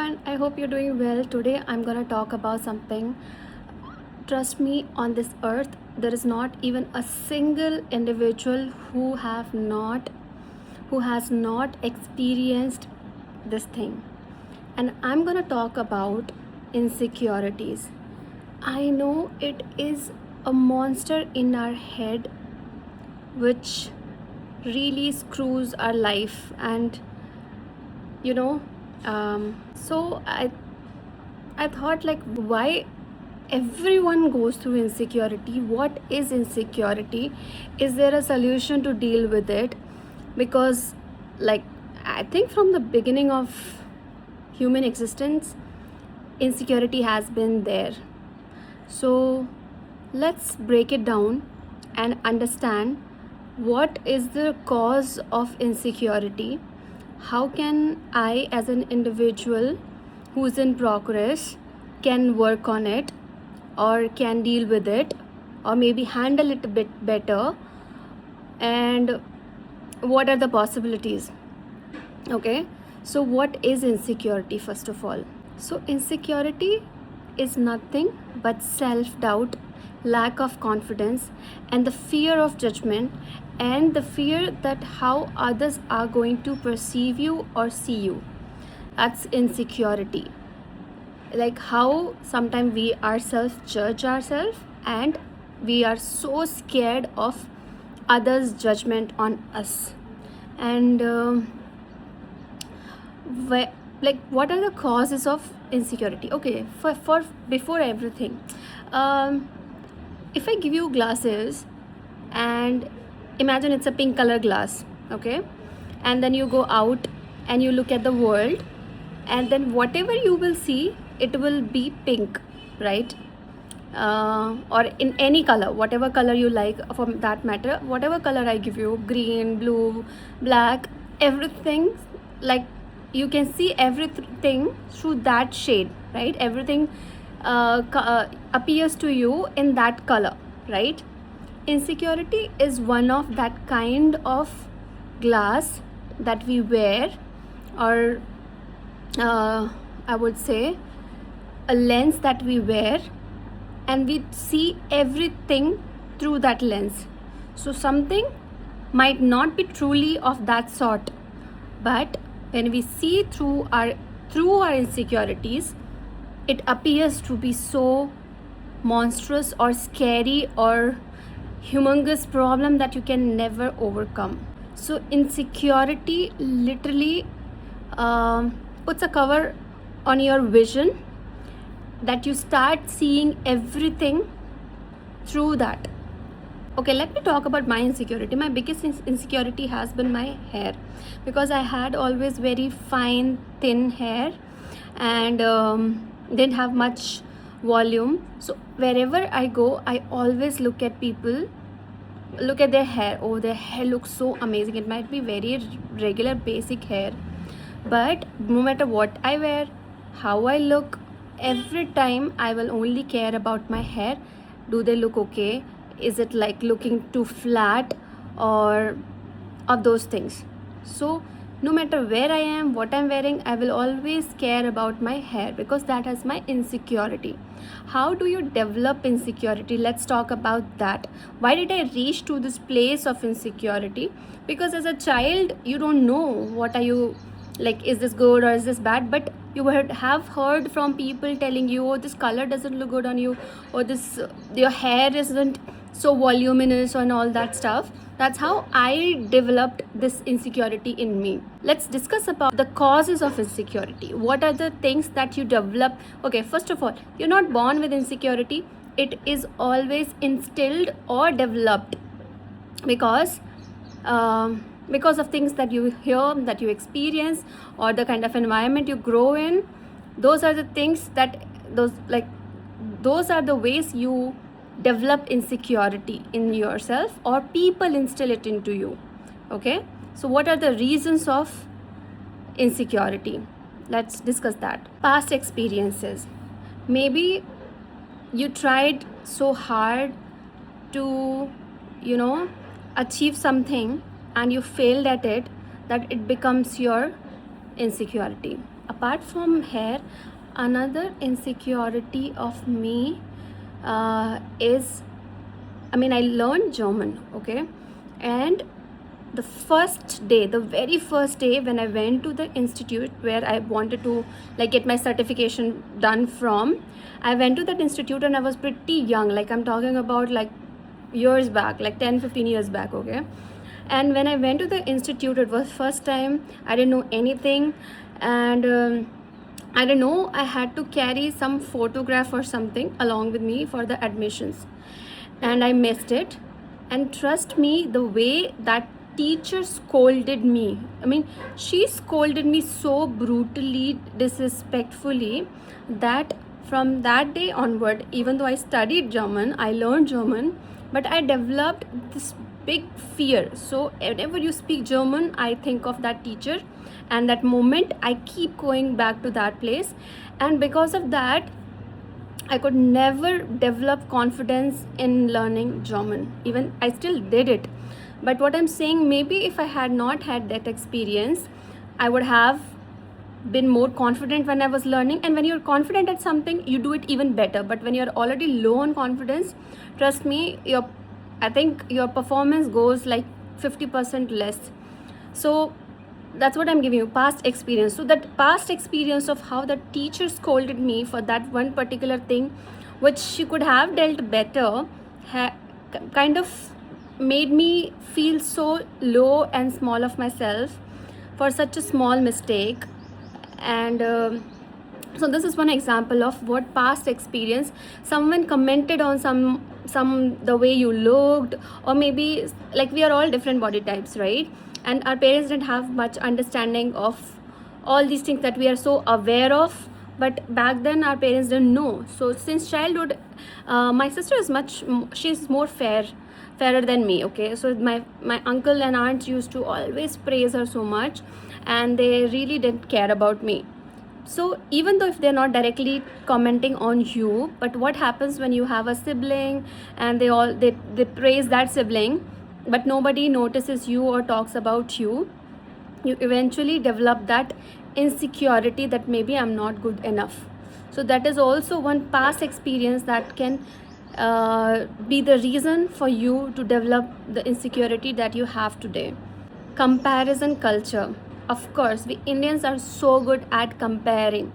everyone, I hope you're doing well. Today I'm gonna talk about something. Trust me, on this earth, there is not even a single individual who has not experienced this thing. And I'm gonna talk about insecurities. I know it is a monster in our head which really screws our life, and you know so I thought, like, why everyone goes through insecurity? What is insecurity? Is there a solution to deal with it? Because, like, I think from the beginning of human existence, insecurity has been there. So let's break it down and understand what is the cause of insecurity. How can I, as an individual who's in progress, can work on it, or can deal with it, or maybe handle it a bit better, and what are the possibilities? Okay, so what is insecurity first of all? So insecurity is nothing but self-doubt, lack of confidence, and the fear of judgment, and the fear that how others are going to perceive you or see you. That's insecurity. Like how sometimes we ourselves judge ourselves, and we are so scared of others' judgment on us. And like, what are the causes of insecurity? Okay, for before everything, um, if I give you glasses and imagine it's a pink color glass, okay, and then you go out and you look at the world, and then whatever you will see, it will be pink, right? Or in any color, whatever color you like, for that matter, whatever color I give you, green, blue, black, everything, like, you can see everything through that shade, right? Everything appears to you in that color, right? Insecurity is one of that kind of glass that we wear, or I would say a lens that we wear, and we see everything through that lens. So something might not be truly of that sort, but when we see through our insecurities, it appears to be so monstrous or scary or humongous problem that you can never overcome. So insecurity literally puts a cover on your vision, that you start seeing everything through that. Okay, let me talk about my insecurity. My biggest insecurity has been my hair, because I had always very fine, thin hair, and didn't have much volume. So wherever I go, I always look at people, look at their hair. Oh, their hair looks so amazing. It might be very regular, basic hair, but no matter what I wear, how I look, every time I will only care about my hair. Do they look okay? Is it like looking too flat, or of those things? So no matter where I am, what I'm wearing, I will always care about my hair, because that is my insecurity. How do you develop insecurity? Let's talk about that. Why did I reach to this place of insecurity? Because as a child, you don't know what are you, like, is this good or is this bad, but you would have heard from people telling you, oh, this color doesn't look good on you, or this your hair isn't so voluminous, and all that stuff. That's how I developed this insecurity in me. Let's discuss about the causes of insecurity. What are the things that you develop? Okay, first of all, you're not born with insecurity. It is always instilled or developed, because because of things that you hear, that you experience, or the kind of environment you grow in. Those are the things that those are the ways you develop insecurity in yourself, or people instill it into you. Okay, so what are the reasons of insecurity? Let's discuss that. Past experiences. Maybe you tried so hard to, achieve something, and you failed at it, that it becomes your insecurity. A apart from here, another insecurity of me is, I mean, I learned German, okay, and the first day, the very first day when I went to the institute where I wanted to like get my certification done from, I went to that institute and I was pretty young, like I'm talking about like years back, like 10-15 years back, okay. And when I went to the institute, it was first time, I didn't know anything. And I don't know, I had to carry some photograph or something along with me for the admissions, and I missed it. And trust me, the way that teacher scolded me, I mean, she scolded me so brutally, disrespectfully, that from that day onward, even though I studied German, I learned German, but I developed this big fear. So whenever you speak German, I think of that teacher, and that moment I keep going back to that place. And because of that, I could never develop confidence in learning German. Even I still did it. But what I'm saying, maybe if I had not had that experience, I would have been more confident when I was learning. And when you're confident at something, you do it even better. But when you're already low on confidence, trust me, I think your performance goes like 50% less. So that's what I'm giving you, past experience. So that past experience of how the teacher scolded me for that one particular thing, which she could have dealt better, kind of made me feel so low and small of myself for such a small mistake. And so this is one example of what past experience, someone commented on some the way you looked, or maybe like we are all different body types, right? And our parents didn't have much understanding of all these things that we are so aware of, but back then our parents didn't know. So since childhood, my sister is she's more fairer than me, okay. So my uncle and aunts used to always praise her so much, and they really didn't care about me. So even though if they're not directly commenting on you, but what happens when you have a sibling and they praise that sibling, but nobody notices you or talks about you, you eventually develop that insecurity that maybe I'm not good enough. So that is also one past experience that can be the reason for you to develop the insecurity that you have today. Comparison culture. Of course, we Indians are so good at comparing.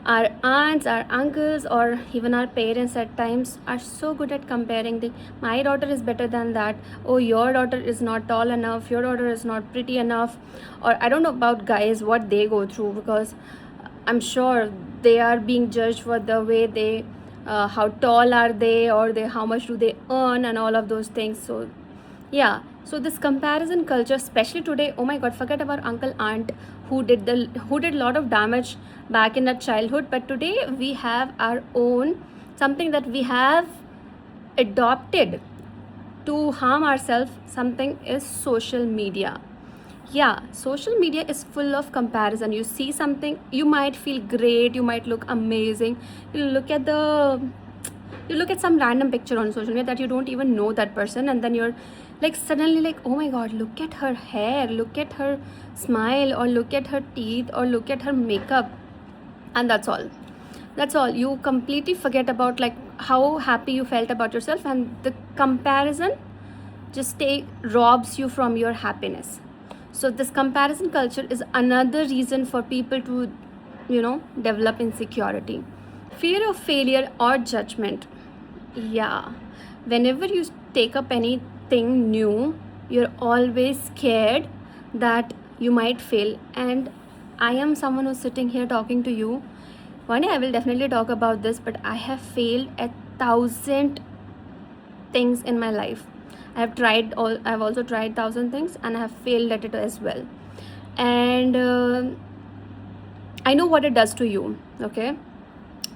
Our aunts, our uncles, or even our parents at times are so good at comparing. My daughter is better than that. Oh, your daughter is not tall enough. Your daughter is not pretty enough. Or I don't know about guys what they go through, because I'm sure they are being judged for the way they, how tall are they, or how much do they earn, and all of those things. So yeah, so this comparison culture, especially today, oh my god, forget about uncle aunt who did a lot of damage back in our childhood, but today we have our own, something that we have adopted to harm ourselves. Something is social media. Yeah, social media is full of comparison. You see something, you might feel great, you might look amazing. You look at some random picture on social media that you don't even know that person, and then you're like suddenly like, oh my god, look at her hair, look at her smile, or look at her teeth, or look at her makeup. And that's all you completely forget about like how happy you felt about yourself, and the comparison just robs you from your happiness. So this comparison culture is another reason for people to develop insecurity. Fear of failure or judgment. Yeah, whenever you take up anything new, you're always scared that you might fail. And I am someone who's sitting here talking to you. One day I will definitely talk about this, but I have failed at 1,000 things in my life. I've also tried 1,000 things, and I have failed at it as well. And I know what it does to you, okay.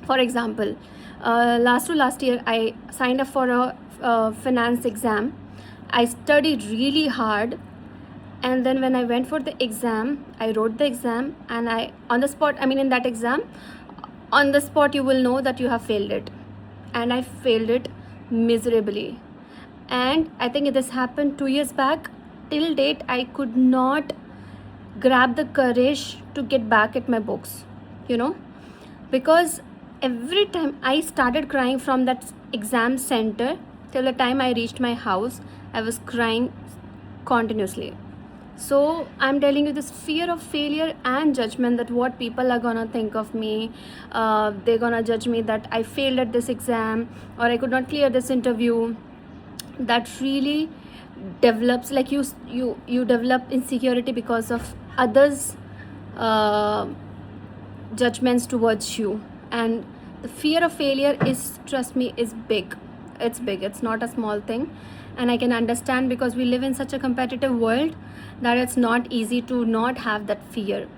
For example, last year I signed up for a finance exam. I studied really hard, and then when I went for the exam, I wrote the exam, and in that exam, on the spot you will know that you have failed it. And I failed it miserably. And I think this happened 2 years back. Till date, I could not grab the courage to get back at my books. you know, because every time I started crying from that exam center till the time I reached my house, I was crying continuously. So I'm telling you, this fear of failure and judgment, that what people are gonna think of me, they're gonna judge me that I failed at this exam or I could not clear this interview, that really develops, like you develop insecurity because of others uh, judgments towards you. And the fear of failure is, trust me, is big. It's big, it's not a small thing. And I can understand, because we live in such a competitive world that it's not easy to not have that fear.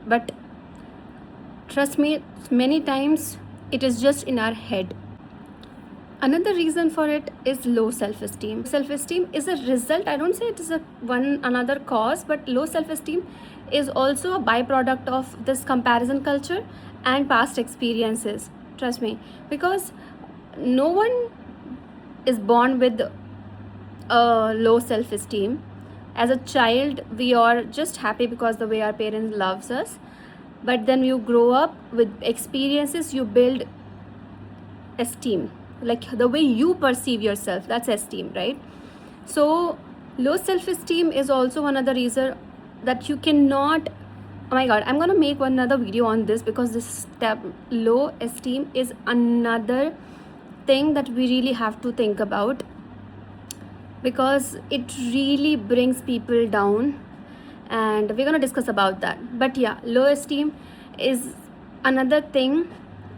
But trust me, many times it is just in our head. Another reason for it is low self-esteem. Self-esteem is a result, I don't say it is a one another cause, but low self-esteem is also a byproduct of this comparison culture and past experiences. Trust me, because no one is born with a low self-esteem. As a child, we are just happy because the way our parents loves us, but then you grow up with experiences, you build esteem, like the way you perceive yourself, that's esteem, right? So low self-esteem is also one of the reason that you cannot, oh my god, I'm gonna make another video on this, because this step, low esteem, is another thing that we really have to think about, because it really brings people down, and we're going to discuss about that. But yeah, low esteem is another thing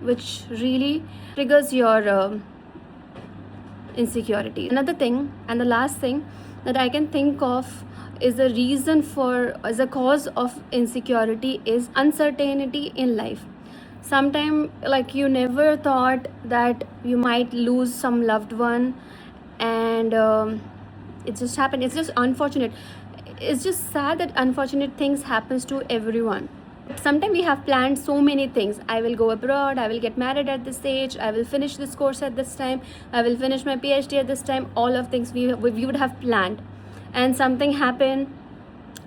which really triggers your insecurity. Another thing, and the last thing that I can think of is a reason for, as a cause of insecurity, is uncertainty in life. Sometimes, like, you never thought that you might lose some loved one, and it just happened. It's just unfortunate. It's just sad that unfortunate things happens to everyone. Sometimes we have planned so many things. I will go abroad, I will get married at this age, I will finish this course at this time, I will finish my PhD at this time. All of things we would have planned, and something happened.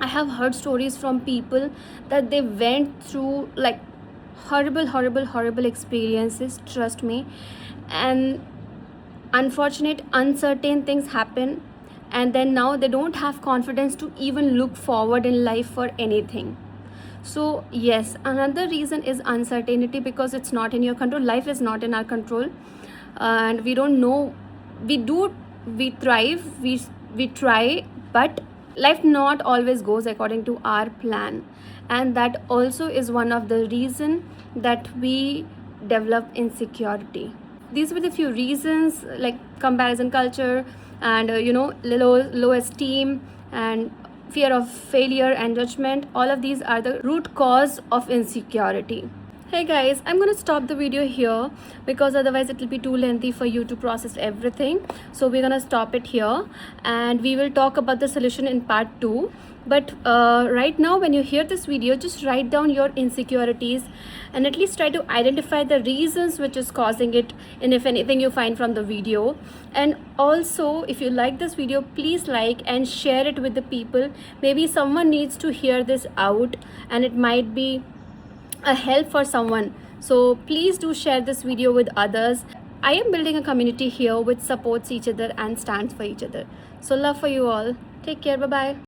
I have heard stories from people that they went through like horrible experiences, trust me, and unfortunate, uncertain things happen, and then now they don't have confidence to even look forward in life for anything. So yes, another reason is uncertainty, because it's not in your control. Life is not in our control, and we don't know. We thrive, we try, but life not always goes according to our plan, and that also is one of the reason that we develop insecurity. These were the few reasons, like comparison culture, and low esteem, and fear of failure and judgment. All of these are the root cause of insecurity. Hey guys, I'm gonna stop the video here, because otherwise it will be too lengthy for you to process everything. So we're gonna stop it here, and we will talk about the solution in part 2. But right now, when you hear this video, just write down your insecurities, and at least try to identify the reasons which is causing it, and if anything you find from the video. And also, if you like this video, please like and share it with the people. Maybe someone needs to hear this out, and it might be a help for someone. So please do share this video with others. I am building a community here which supports each other and stands for each other. So love for you all. Take care. Bye bye.